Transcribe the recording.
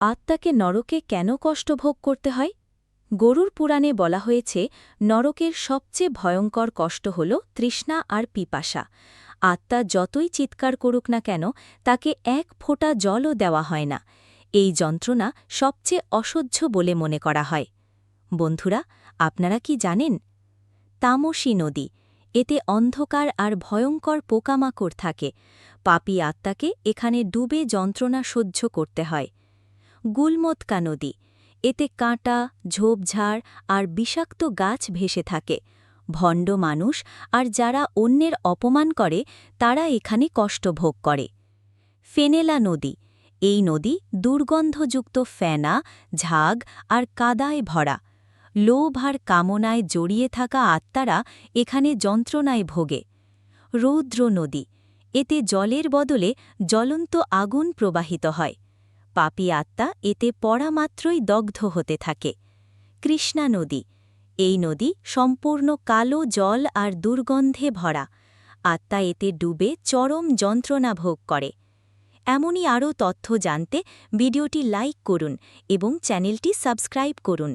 আত্মাকে নরকে কেন কষ্ট ভোগ করতে হয়? গরুর পুরাণে বলা হয়েছে নরকের সবচেয়ে ভয়ঙ্কর কষ্ট হল তৃষ্ণা আর পিপাসা। আত্মা যতই চিৎকার করুক না কেন তাকে এক ফোঁটা জলও দেওয়া হয় না। এই যন্ত্রণা সবচেয়ে অসহ্য বলে মনে করা হয়। বন্ধুরা, আপনারা কি জানেন? তামসী নদী, এতে অন্ধকার আর ভয়ঙ্কর পোকামাকড় থাকে। পাপী আত্মাকে এখানে ডুবে যন্ত্রণা সহ্য করতে হয়। গুলমতকা নদী, এতে কাঁটা, ঝোপঝাড় আর বিষাক্ত গাছ ভেসে থাকে। ভণ্ড মানুষ আর যারা অন্যের অপমান করে তারা এখানে কষ্ট ভোগ করে। ফেনেলা নদী, এই নদী দুর্গন্ধযুক্ত ফেনা, ঝাগ আর কাদায় ভরা। লোভ আর কামনায় জড়িয়ে থাকা আত্মারা এখানে যন্ত্রণায় ভোগে। রৌদ্র নদী, এতে জলের বদলে জ্বলন্ত আগুন প্রবাহিত হয়। পাপী আত্মা এতে পড়া মাত্রই দগ্ধ হতে থাকে। কৃষ্ণা নদী, এই নদী সম্পূর্ণ কালো জল আর দুর্গন্ধে ভরা। আত্মা এতে ডুবে চরম যন্ত্রণা ভোগ করে। এমনই আরও তথ্য জানতে ভিডিওটি লাইক করুন এবং চ্যানেলটি সাবস্ক্রাইব করুন।